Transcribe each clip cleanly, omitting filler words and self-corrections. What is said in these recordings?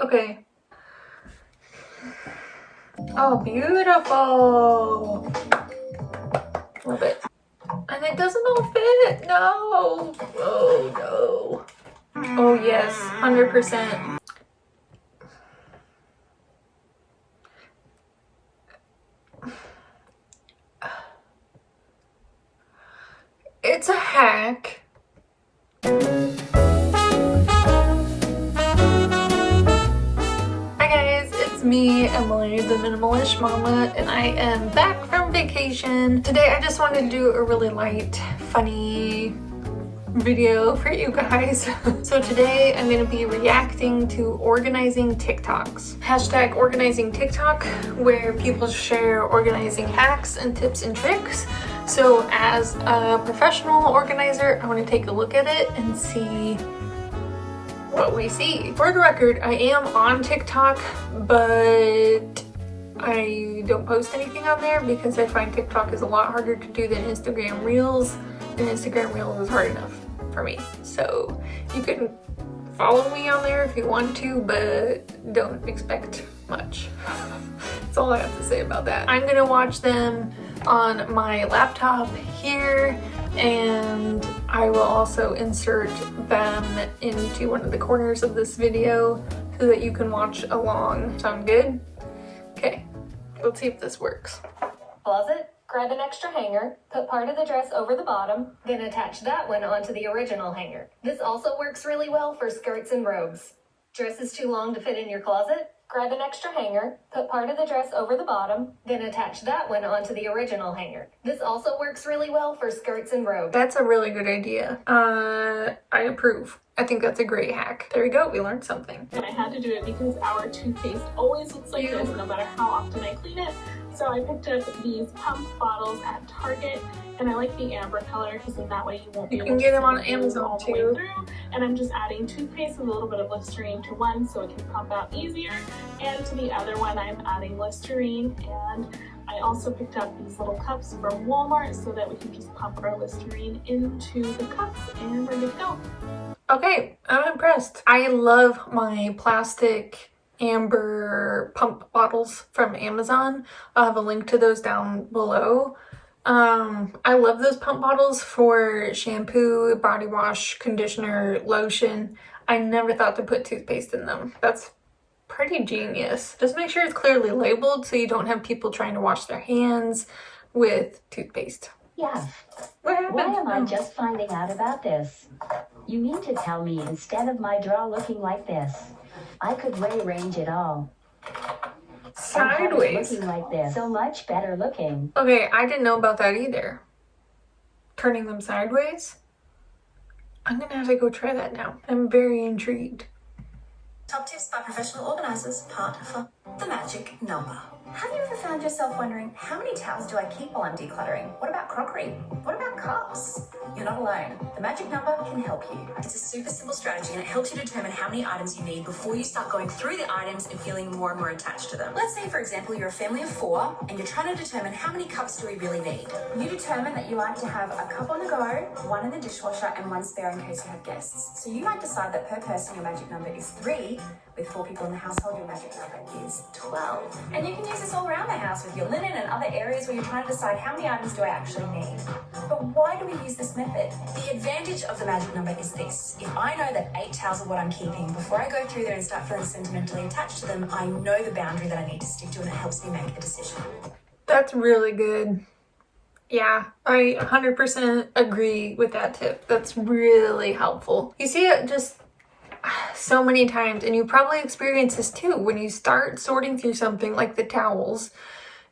Okay. Oh, beautiful. Love it. And it doesn't all fit. No. Oh, no. Oh, yes. 100%. It's a hack. Me, Emily, the Minimalist Mama, and I am back from vacation. Today I just wanted to do a really light, funny video for you guys. So today I'm going to be reacting to organizing TikToks. Hashtag organizing TikTok, where people share organizing hacks and tips and tricks. So as a professional organizer, I want to take a look at it and see what we see. For the record, I am on TikTok, but I don't post anything on there because I find TikTok is a lot harder to do than Instagram Reels, and Instagram Reels is hard enough for me. So you can follow me on there if you want to, but don't expect much. That's all I have to say about that. I'm gonna watch them on my laptop here, and I will also insert them into one of the corners of this video so that you can watch along. Sound good? Okay, let's see if this works. Closet, grab an extra hanger, put part of the dress over the bottom, then attach that one onto the original hanger. This also works really well for skirts and robes. Dress is too long to fit in your closet? Grab an extra hanger, put part of the dress over the bottom, then attach that one onto the original hanger. This also works really well for skirts and robes. That's a really good idea. I approve. I think that's a great hack. There we go, we learned something. And I had to do it because our toothpaste always looks like this no matter how often I clean it. So I picked up these pump bottles at Target, and I like the amber color because then that way you won't be able to get them on Amazon too. And I'm just adding toothpaste with a little bit of Listerine to one so it can pump out easier, and to the other one I'm adding Listerine. And I also picked up these little cups from Walmart so that we can just pump our Listerine into the cups and we're good to go. Okay, I'm impressed. I love my plastic amber pump bottles from Amazon. I'll have a link to those down below. I love those pump bottles for shampoo, body wash, conditioner, lotion. I never thought to put toothpaste in them. That's pretty genius. Just make sure it's clearly labeled so you don't have people trying to wash their hands with toothpaste. Yeah. What happened? Why am I just finding out about this? You mean to tell me instead of my draw looking like this, I could rearrange it all? Sideways. Looking like this. So much better looking. Okay, I didn't know about that either. Turning them sideways? I'm gonna have to go try that now. I'm very intrigued. Top tips by professional organizers, part for the magic number. Have you ever found yourself wondering, how many towels do I keep while I'm decluttering? What about crockery? What about cups? You're not alone. The magic number can help you. It's a super simple strategy, and it helps you determine how many items you need before you start going through the items and feeling more and more attached to them. Let's say, for example, you're a family of 4 and you're trying to determine how many cups do we really need. You determine that you like to have a cup on the go, 1 in the dishwasher, and 1 spare in case you have guests. So you might decide that per person your magic number is 3. With 4 people in the household, your magic number is 12. And you can use this all around the house with your linen and other areas where you're trying to decide how many items do I actually need. But why do we use this method? The advantage of the magic number is this. If I know that 8 towels are what I'm keeping, before I go through there and start feeling sentimentally attached to them, I know the boundary that I need to stick to, and it helps me make a decision. That's really good. Yeah, I 100% agree with that tip. That's really helpful. You see it just so many times, and you probably experience this too. When you start sorting through something like the towels,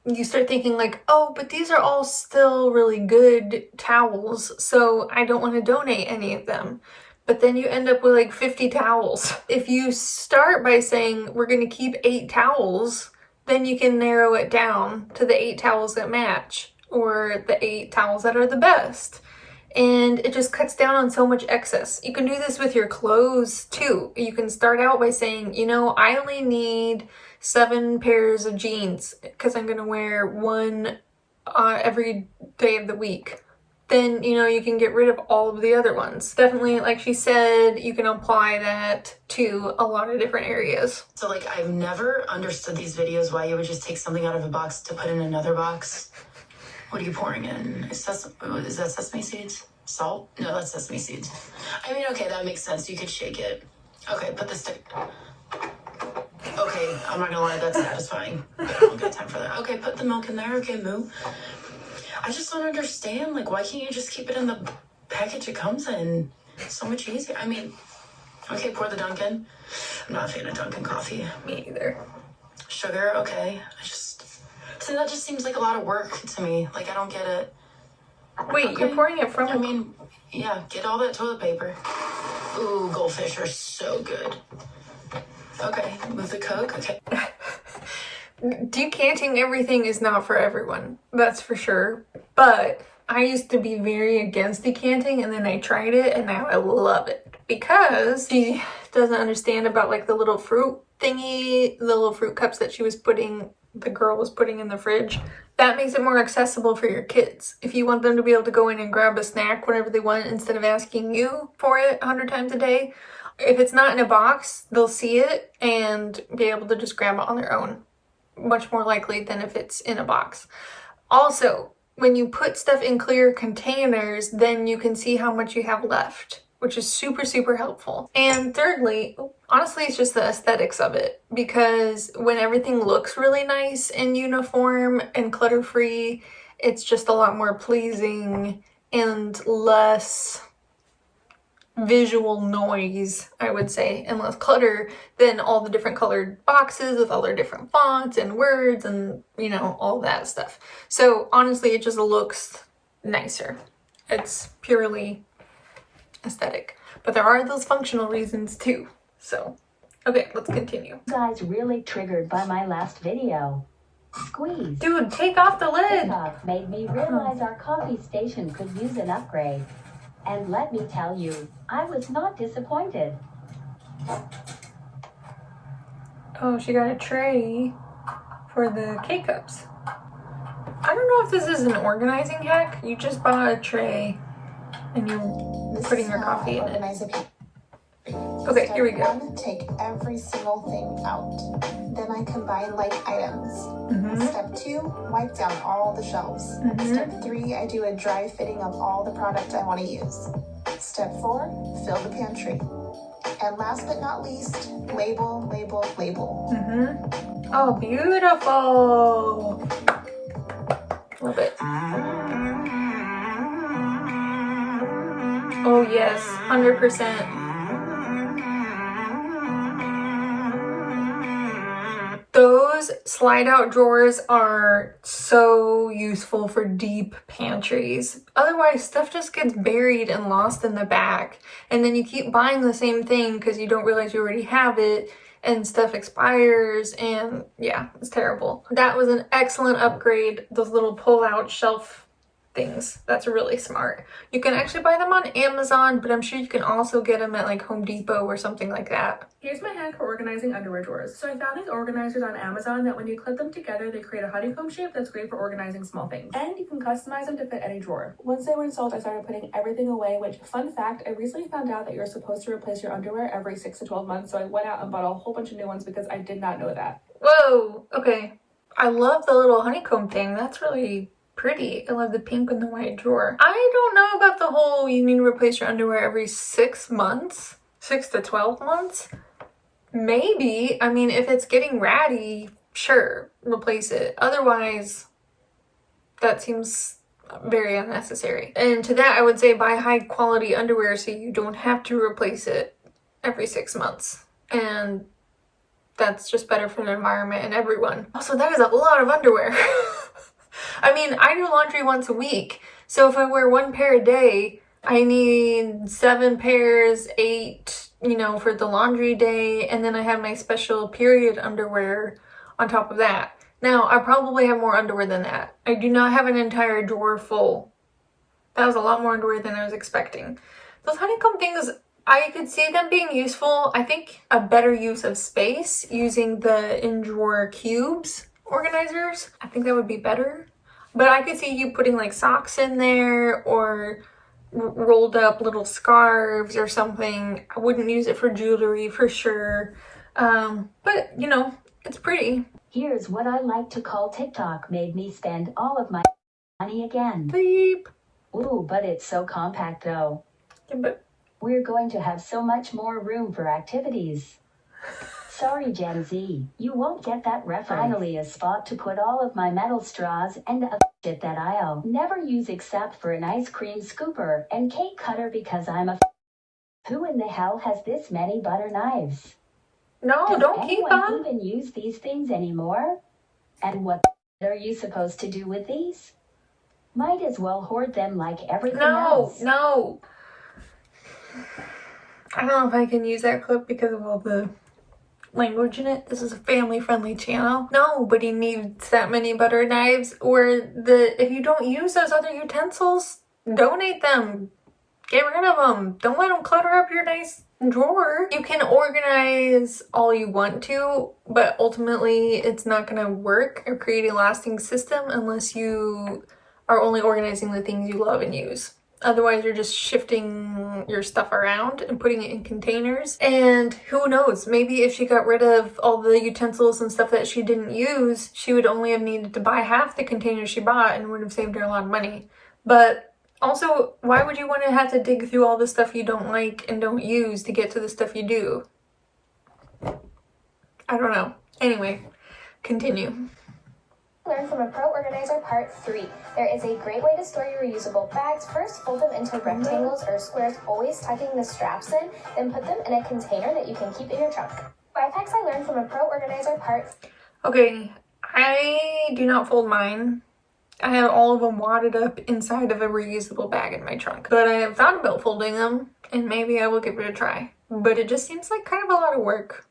you start thinking like, oh, but these are all still really good towels, so I don't want to donate any of them. But then you end up with like 50 towels. If you start by saying we're going to keep 8 towels, then you can narrow it down to the 8 towels that match, or the 8 towels that are the best. And it just cuts down on so much excess. You can do this with your clothes too. You can start out by saying, you know, I only need 7 pairs of jeans because I'm gonna wear 1 every day of the week. then, you know, you can get rid of all of the other ones. Definitely, like she said, you can apply that to a lot of different areas. So like, I've never understood these videos why you would just take something out of a box to put in another box. What are you pouring in? Is that sesame seeds? Salt? No, that's sesame seeds. I mean, okay, that makes sense. You could shake it. Okay, put the stick. Okay, I'm not gonna lie, that's satisfying. But I don't got time for that. Okay, put the milk in there. Okay, moo. I just don't understand. Like, why can't you just keep it in the package it comes in? It's so much easier. I mean, okay, pour the Dunkin'. I'm not a fan of Dunkin' coffee. Me either. Sugar, okay. See, that just seems like a lot of work to me. Like, I don't get it. Wait, Okay. you're pouring it from I mean, yeah, get all that toilet paper. Ooh, goldfish are so good. Okay, move the Coke. Okay. Decanting everything is not for everyone, that's for sure. But I used to be very against decanting, and then I tried it, and now I love it. Because she doesn't understand about like the little fruit thingy, the little fruit cups that the girl was putting in the fridge. That makes it more accessible for your kids. If you want them to be able to go in and grab a snack whenever they want, instead of asking you for it 100 times a day, if it's not in a box, they'll see it and be able to just grab it on their own. Much more likely than if it's in a box. Also, when you put stuff in clear containers, then you can see how much you have left, which is super, super helpful. And thirdly, honestly, it's just the aesthetics of it, because when everything looks really nice and uniform and clutter-free, it's just a lot more pleasing and less visual noise, I would say, and less clutter than all the different colored boxes with all their different fonts and words and, you know, all that stuff. So honestly, it just looks nicer. It's purely aesthetic, but there are those functional reasons too. So, okay, let's continue. You guys really triggered by my last video. Squeeze. Dude, take off the lid. TikTok made me realize our coffee station could use an upgrade. And let me tell you, I was not disappointed. Oh, she got a tray for the K-cups. I don't know if this is an organizing hack. You just bought a tray and you're putting your coffee in it. Okay, here we go. Step 1, take every single thing out. Then I combine like items. Step 2, wipe down all the shelves. Step 3, I do a dry fitting of all the product I want to use. Step 4, fill the pantry. And last but not least, label, label, label. Oh, beautiful. Love it. Oh yes, 100%. Those slide out drawers are so useful for deep pantries. Otherwise, stuff just gets buried and lost in the back. And then you keep buying the same thing because you don't realize you already have it, and stuff expires, and yeah, it's terrible. That was an excellent upgrade, those little pull-out shelf things. That's really smart. You can actually buy them on Amazon, but I'm sure you can also get them at like Home Depot or something like that. Here's my hack for organizing underwear drawers. So I found these organizers on Amazon that when you clip them together, they create a honeycomb shape that's great for organizing small things. And you can customize them to fit any drawer. Once they were installed, I started putting everything away, which, fun fact, I recently found out that you're supposed to replace your underwear every 6 to 12 months, so I went out and bought a whole bunch of new ones because I did not know that. Whoa, okay. I love the little honeycomb thing. That's really pretty. I love the pink and the white drawer. I don't know about the whole you need to replace your underwear every 6 months, 6 to 12 months. Maybe. I mean, if it's getting ratty, sure, replace it. Otherwise, that seems very unnecessary. And to that, I would say buy high quality underwear so you don't have to replace it every 6 months. And that's just better for the environment and everyone. Also, that is a lot of underwear. I mean, I do laundry once a week, so if I wear 1 pair a day, I need 7 pairs, 8, you know, for the laundry day, and then I have my special period underwear on top of that. Now, I probably have more underwear than that. I do not have an entire drawer full. That was a lot more underwear than I was expecting. Those honeycomb things, I could see them being useful. I think a better use of space using the in-drawer cubes organizers. I think that would be better. But I could see you putting like socks in there or rolled up little scarves or something. I wouldn't use it for jewelry for sure. But you know, it's pretty. Here's what I like to call TikTok made me spend all of my money again. Beep. Ooh, but it's so compact though. Yeah, but We're going to have so much more room for activities. Sorry, Gen Z, you won't get that reference. Finally, a spot to put all of my metal straws and the shit that I'll never use except for an ice cream scooper and cake cutter because I'm a Who in the hell has this many butter knives? no, Does don't keep anyone on. even use these things anymore? And what are you supposed to do with these? Might as well hoard them like everything else. No. I don't know if I can use that clip because of all the language in it. This is a family-friendly channel. Nobody needs that many butter knives, or if you don't use those other utensils, donate them. Get rid of them. Don't let them clutter up your nice drawer. You can organize all you want to, but ultimately it's not going to work or create a lasting system unless you are only organizing the things you love and use. Otherwise, you're just shifting your stuff around and putting it in containers. And who knows, maybe if she got rid of all the utensils and stuff that she didn't use, she would only have needed to buy half the containers she bought and would have saved her a lot of money. But also, why would you want to have to dig through all the stuff you don't like and don't use to get to the stuff you do? I don't know. Anyway, continue. Learn from a Pro Organizer Part 3. There is a great way to store your reusable bags. First, fold them into rectangles or squares, always tucking the straps in, then put them in a container that you can keep in your trunk. 5 hacks I learned from a Pro Organizer Part. Okay, I do not fold mine. I have all of them wadded up inside of a reusable bag in my trunk. But I have thought about folding them, and maybe I will give it a try. But it just seems like kind of a lot of work.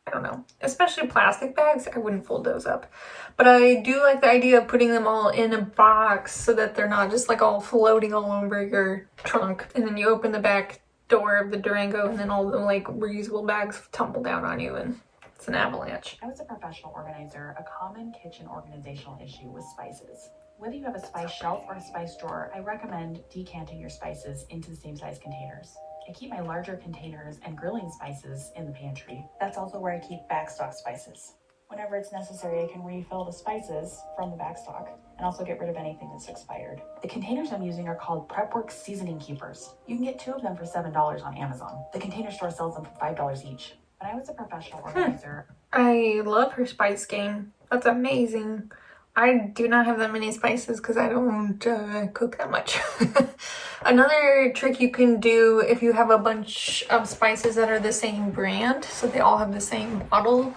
I don't know. Especially plastic bags, I wouldn't fold those up. But I do like the idea of putting them all in a box so that they're not just like all floating all over your trunk. And then you open the back door of the Durango and then all the like reusable bags tumble down on you and it's an avalanche. I was a professional organizer. A common kitchen organizational issue was spices. Whether you have a spice shelf or a spice drawer, I recommend decanting your spices into the same size containers. I keep my larger containers and grilling spices in the pantry. That's also where I keep backstock spices. Whenever it's necessary, I can refill the spices from the backstock and also get rid of anything that's expired. The containers I'm using are called Prepworks Seasoning Keepers. You can get 2 of them for $7 on Amazon. The Container Store sells them for $5 each. When I was a professional organizer, I love her spice game. That's amazing. I do not have that many spices because I don't cook that much. Another trick you can do if you have a bunch of spices that are the same brand, so they all have the same bottle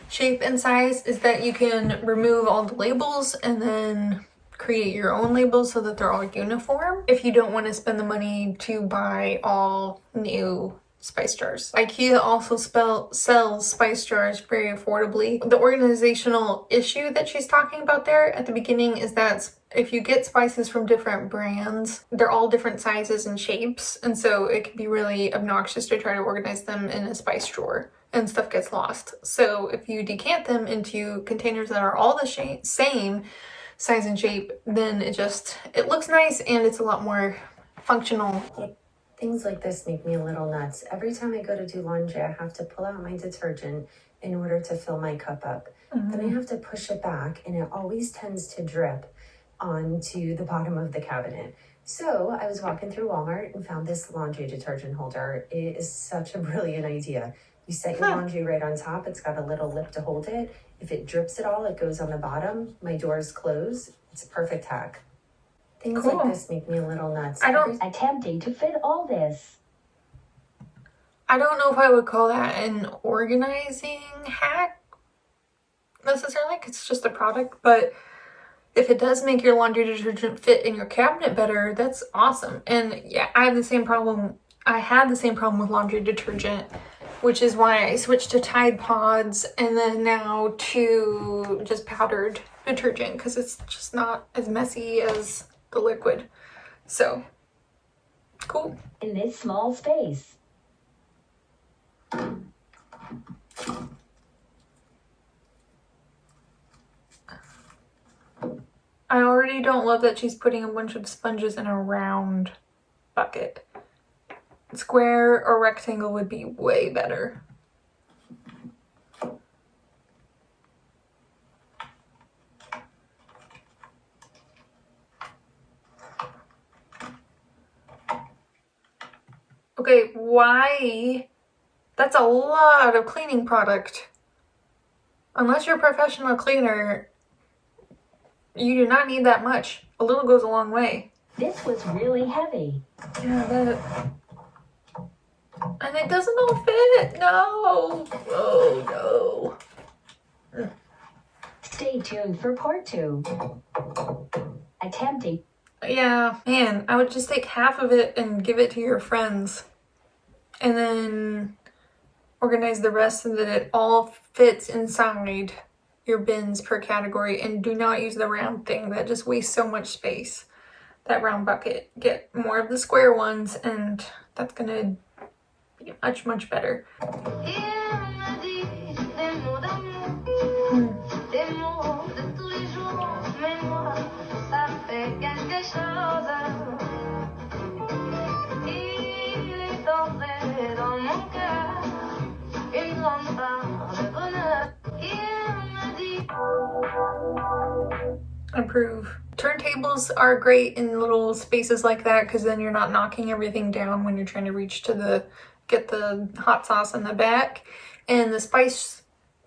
shape and size, is that you can remove all the labels and then create your own labels so that they're all uniform if you don't want to spend the money to buy all new spice jars. IKEA also sells spice jars very affordably. The organizational issue that she's talking about there at the beginning is that if you get spices from different brands, they're all different sizes and shapes, and so it can be really obnoxious to try to organize them in a spice drawer and stuff gets lost. So if you decant them into containers that are all the same size and shape, then it looks nice and it's a lot more functional. Things like this make me a little nuts. Every time I go to do laundry, I have to pull out my detergent in order to fill my cup up. Then I have to push it back and it always tends to drip onto the bottom of the cabinet. So I was walking through Walmart and found this laundry detergent holder. It is such a brilliant idea. You set your laundry right on top. It's got a little lip to hold it. If it drips at all, it goes on the bottom. My doors close. It's a perfect hack. Things like this make me a little nuts. Attempting to fit all this. I don't know if I would call that an organizing hack necessarily, 'cause it's just a product, but if it does make your laundry detergent fit in your cabinet better, that's awesome. And yeah, I had the same problem with laundry detergent, which is why I switched to Tide Pods and then now to just powdered detergent, because it's just not as messy as the liquid. So cool. In this small space. I already don't love that she's putting a bunch of sponges in a round bucket. Square or rectangle would be way better. Okay, why? That's a lot of cleaning product. Unless you're a professional cleaner, you do not need that much. A little goes a long way. This was really heavy. Yeah, and it doesn't all fit. No. Oh, no. Stay tuned for part 2. Attempting. Yeah, man, I would just take half of it and give it to your friends. And then organize the rest so that it all fits inside your bins per category. And do not use the round thing. That just wastes so much space. That round bucket. Get more of the square ones, and that's gonna be much, much better. Approve. Turntables are great in little spaces like that because then you're not knocking everything down when you're trying to reach to get the hot sauce in the back. And the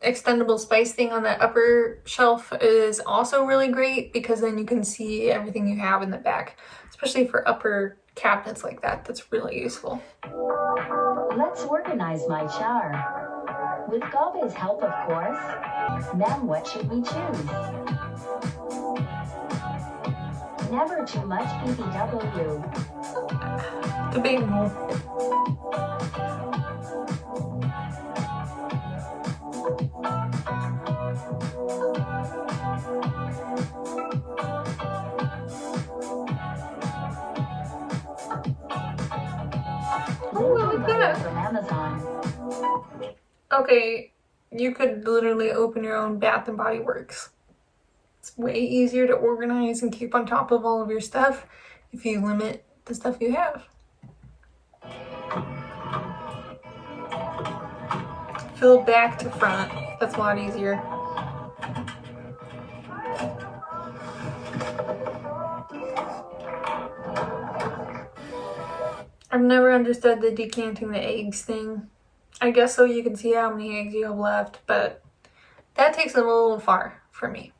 extendable spice thing on that upper shelf is also really great because then you can see everything you have in the back, especially for upper cabinets like that. That's really useful. Let's organize my jar. With Gabe's help, of course. Now what should we choose? Never too much BBW. Debatable. From Amazon. Okay, you could literally open your own Bath and Body Works. It's way easier to organize and keep on top of all of your stuff if you limit the stuff you have. Fill back to front. That's a lot easier. I've never understood the decanting the eggs thing. I guess so you can see how many eggs you have left, but that takes it a little far for me.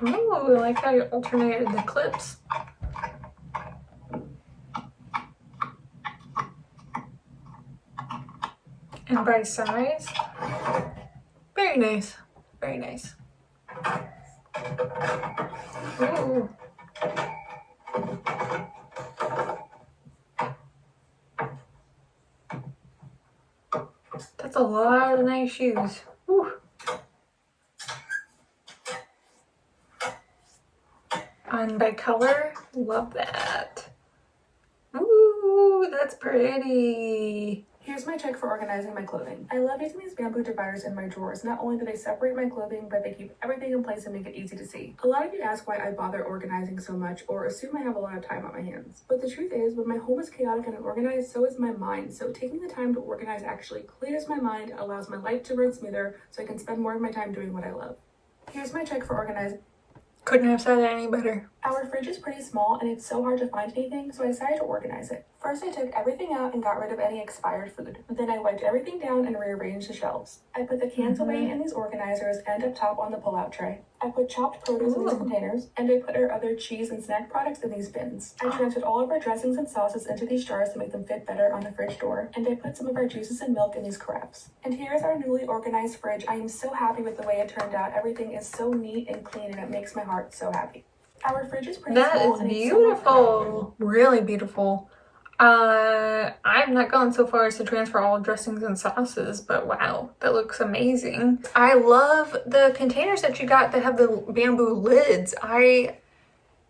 Ooh, I like how you alternated the clips. And by size. Very nice. Very nice. Ooh. That's a lot of nice shoes. Whew. And by color, love that. Ooh, that's pretty. Here's my trick for organizing my clothing. I love using these bamboo dividers in my drawers. Not only do they separate my clothing, but they keep everything in place and make it easy to see. A lot of you ask why I bother organizing so much or assume I have a lot of time on my hands. But the truth is, when my home is chaotic and unorganized, so is my mind. So taking the time to organize actually clears my mind, allows my life to run smoother, so I can spend more of my time doing what I love. Here's my trick for organizing. Couldn't have said it any better. Our fridge is pretty small and it's so hard to find anything, so I decided to organize it. First, I took everything out and got rid of any expired food. Then I wiped everything down and rearranged the shelves. I put the cans away in these organizers and up top on the pull-out tray. I put chopped produce in these containers, and I put our other cheese and snack products in these bins. I transferred all of our dressings and sauces into these jars to make them fit better on the fridge door, and I put some of our juices and milk in these carafes. And here's our newly organized fridge. I am so happy with the way it turned out. Everything is so neat and clean, and it makes my heart so happy. Our fridge is pretty small. That is beautiful. Really beautiful. I'm not going so far as to transfer all dressings and sauces, but wow, that looks amazing. I love the containers that you got that have the bamboo lids. I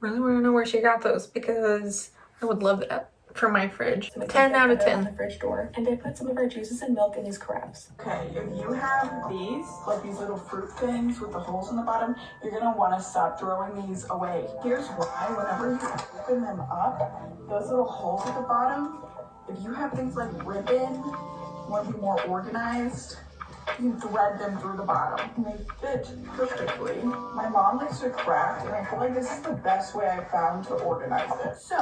Really want to know where she got those because I would love that for my fridge. So 10 out of 10. On the fridge door, and I put some of our juices and milk in these carafes. Okay, if you have these, like these little fruit things with the holes in the bottom, you're gonna want to stop throwing these away. Here's why: whenever you open them up, those little holes at the bottom, if you have things like ribbon, you want to be more organized, you thread them through the bottom and they fit perfectly. My mom likes to craft, and I feel like this is the best way I've found to organize it. So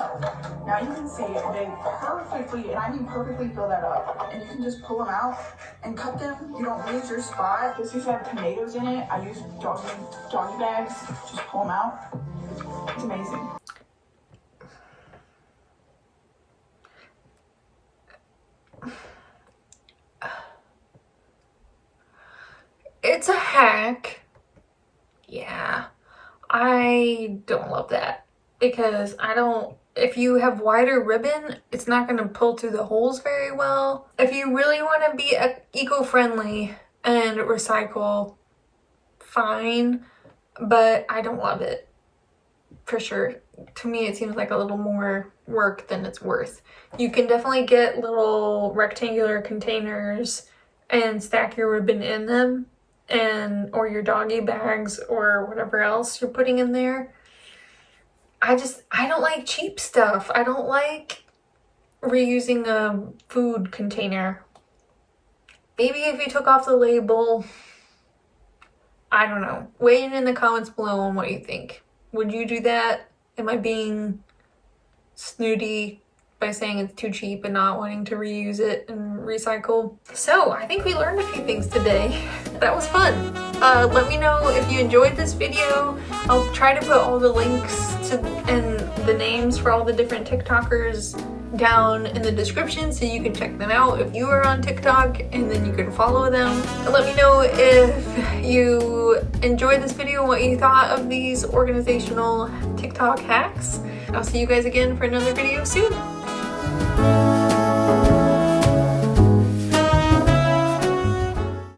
now you can see they perfectly, and I mean perfectly, fill that up, and you can just pull them out and cut them. You don't lose your spot. This used to have tomatoes in it. I use doggy bags, just pull them out. It's amazing. It's a hack. Yeah, I don't love that because if you have wider ribbon, it's not going to pull through the holes very well. If you really want to be eco-friendly and recycle, fine, but I don't love it for sure. To me, it seems like a little more work than it's worth. You can definitely get little rectangular containers and stack your ribbon in them, or your doggy bags or whatever else you're putting in there. I don't like cheap stuff. I don't like reusing a food container. Maybe if you took off the label, I don't know. Weigh in the comments below on what you think. Would you do that? Am I being snooty by saying it's too cheap and not wanting to reuse it and recycle? So I think we learned a few things today. That was fun. Let me know if you enjoyed this video. I'll try to put all the links and the names for all the different TikTokers down in the description so you can check them out if you are on TikTok, and then you can follow them. And let me know if you enjoyed this video and what you thought of these organizational TikTok hacks. I'll see you guys again for another video soon.